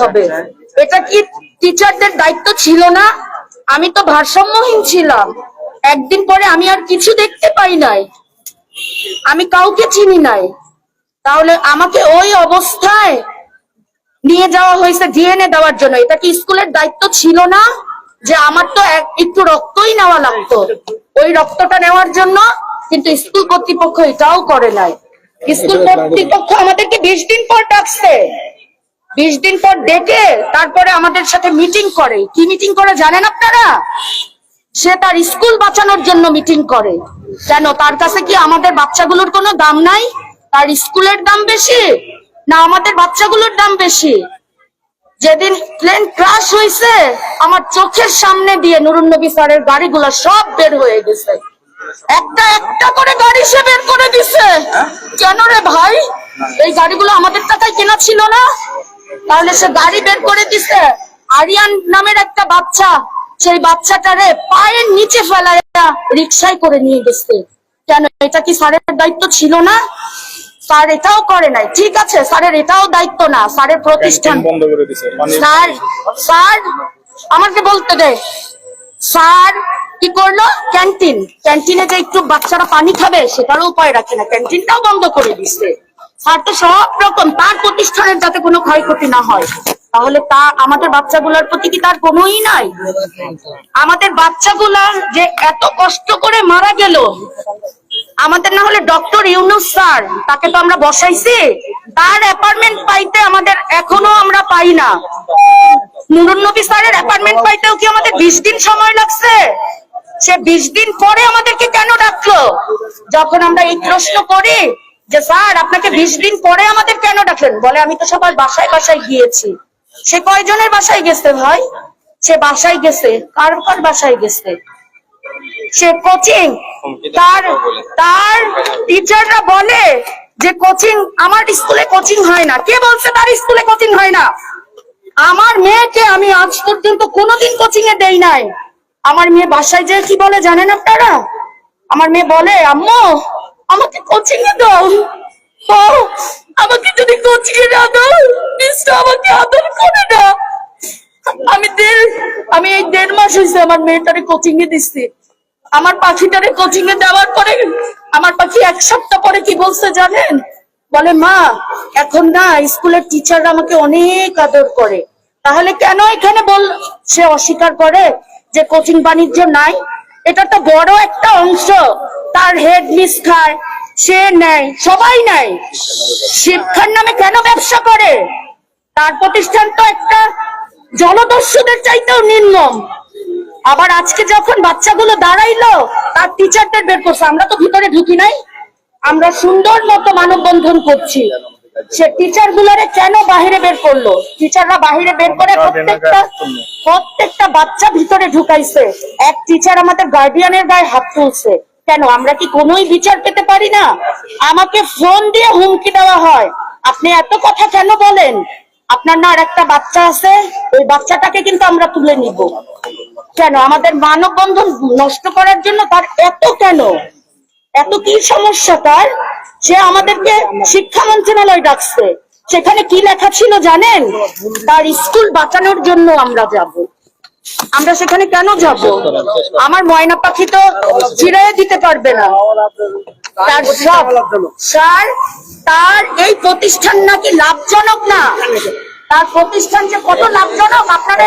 হবে। এটা কি টিচারদের দায়িত্ব ছিল না? আমি তো ভারসাম্যহীন ছিলাম। একদিন পরে আমি আর কিছু দেখতে পাই নাই, আমি কাউকে চিনি নাই। তাহলে আমাকে ওই অবস্থায় নিয়ে যাওয়া হয়েছে ডিএনএ দেওয়ার জন্য। এটা কি স্কুলের দায়িত্ব ছিল না? যে আমার তো একটু রক্তই নেওয়া লাগতো, ওই রক্তটা নেওয়ার জন্য কিন্তু স্কুল কর্তৃপক্ষ এটাও করে নাই। স্কুল কর্তৃপক্ষ আমাদেরকে 20 দিন পর ডাকছে, 20 দিন পর ডেকে তারপরে আমাদের সাথে মিটিং করে। কি মিটিং করে জানেন আপনারা? সে তার স্কুল বাঁচানোর জন্য মিটিং করে। কেন? তার কাছে কি আমাদের বাচ্চাগুলোর কোনো দাম নাই? তার স্কুলের দাম বেশি না আমাদের বাচ্চাগুলোর দাম বেশি? যেদিন প্লেন ক্রাশ হয়েছে আমার চোখের সামনে দিয়ে নুরুন নবী স্যারের গাড়িগুলো সব বের হয়ে গেছে, একটা একটা করে গাড়ি সে বের করে দিছে। কেন রে ভাই? এই গাড়িগুলো আমাদের টাকায় কেনা ছিল না? তাহলে সে গাড়ি বের করে দিছে। আরিয়ান নামের একটা বাচ্চা, সেই বাচ্চাটারে পায়ের নিচে ফেলাইয়া রিক্সায় করে নিয়ে গেছে। কেন? এটা কি স্যারের দায়িত্ব ছিল না? স্যার এটাও করে নাই। ঠিক আছে, স্যারের এটাও দায়িত্ব না, স্যারের প্রতিষ্ঠান বন্ধ করে দিয়েছে। স্যার আমাকে বলতে দে, স্যার কি করলো? ক্যান্টিনে যে একটু বাচ্চারা পানি খাবে সেটারও উপায় রাখে না, ক্যান্টিনটাও বন্ধ করে দিচ্ছে। স্যার তো সব রকম তার প্রতিষ্ঠানের যাতে কোনো ক্ষয়ক্ষতি না হয়। তাহলে তা আমাদের বাচ্চাগুলোর প্রতি কি তার কোনোই নাই? আমাদের বাচ্চাগুলা যে এত কষ্ট করে মারা গেল, আমাদের না হলে ডক্টর ইউনূস স্যার, তাকে তো আমরা বসাইছি, তার অ্যাপার্টমেন্ট পাইতে আমাদের এখনো আমরা পাই না। নুরুন নবী স্যারের অ্যাপার্টমেন্ট পাইতেও কি আমাদের 20 দিন সময় লাগছে? সে 20 দিন পরে আমাদেরকে কেন ডাকলো? যখন আমরা এই প্রশ্ন করি যে স্যার আপনাকে 20 দিন পরে আমাদের কেন ডাকলেন, বলে আমি তো সবার বাসায় বাসায় গিয়েছি। সে কয়জনের বাসায় গেছে ভাই? সে বাসায় গেছে, কার কার বাসায় গেছে? সে কোচিং, তার টিচাররা বলে যে কোচিং, আমার স্কুলে কোচিং হয় না। কে বলছে তার স্কুলে কোচিং হয় না? আমার মেয়েকে আমি আজ পর্যন্ত কোনোদিন কোচিং এ দেই নাই। আমার মেয়ে বাসায় যে কি বলে জানেন আপনারা? আমার মেয়ে বলে আম্মু আমাকে কোচিং এ দাও। আমাকে যদি কোচিং এ না দাও মিসটা আমাকে আদর করে না। আমি এই 1.5 মাস হয়েছে আমার মেয়েটারে কোচিং এ দিচ্ছি। আমার পাখিটারে কোচিং এ দেওয়ার পরে আমার পাখি 1 সপ্তাহ পরে কি বলছে জানেন? বলে মা এখন না স্কুলের টিচাররা আমাকে অনেক আদর করে। তাহলে কেন এখানে সে অস্বীকার করে যে কোচিং বাণিজ্য নাই? এটা তো বড় একটা অংশ। তার হেড মিস খায়, সে নেয়, সবাই নেয়। শিক্ষার নামে কেন ব্যবসা করে? তার প্রতিষ্ঠান তো একটা জলদস্যুদের চাইতেও নির্মম। আবার আজকে যখন বাচ্চাগুলো দাঁড়াইলো তার টিচারদের বের করছে, আমরা তো ভিতরে ঢুকি নাই, আমরা সুন্দর মতো মানববন্ধন করছি। সে টিচার গুলারে কেন বাহিরে বের করলো? টিচাররা বাহিরে বের করে প্রত্যেকটা বাচ্চা ভিতরে ঢুকাইছে। এক টিচার আমাদের গার্ডিয়ানের গায়ে হাত তুলছে। কেন? আমরা কি কোনোই বিচার পেতে পারি না? আমাকে ফোন দিয়ে হুমকি দেওয়া হয়, আপনি এত কথা কেন বলেন? আপনার না আর একটা বাচ্চা আছে, ওই বাচ্চাটাকে কিন্তু আমরা তুলে নিব। কেন? আমাদের মানববন্ধন নষ্ট করার জন্য তার এত কেন? এত কি সমস্যা তার? সে আমাদেরকে শিক্ষা মন্ত্রণালয় ডাকছে, সেখানে কি লেখা ছিল জানেন? তার স্কুল বাঁচানোর জন্য আমরা যাব। আমরা সেখানে কেন যাব? আমার ময়না পাখি তো চিরাইয়ে দিতে পারবে না। তার সব স্যার, তার এই প্রতিষ্ঠান নাকি লাভজনক না। তার প্রতিষ্ঠান যে কত লাভজনক আপনারা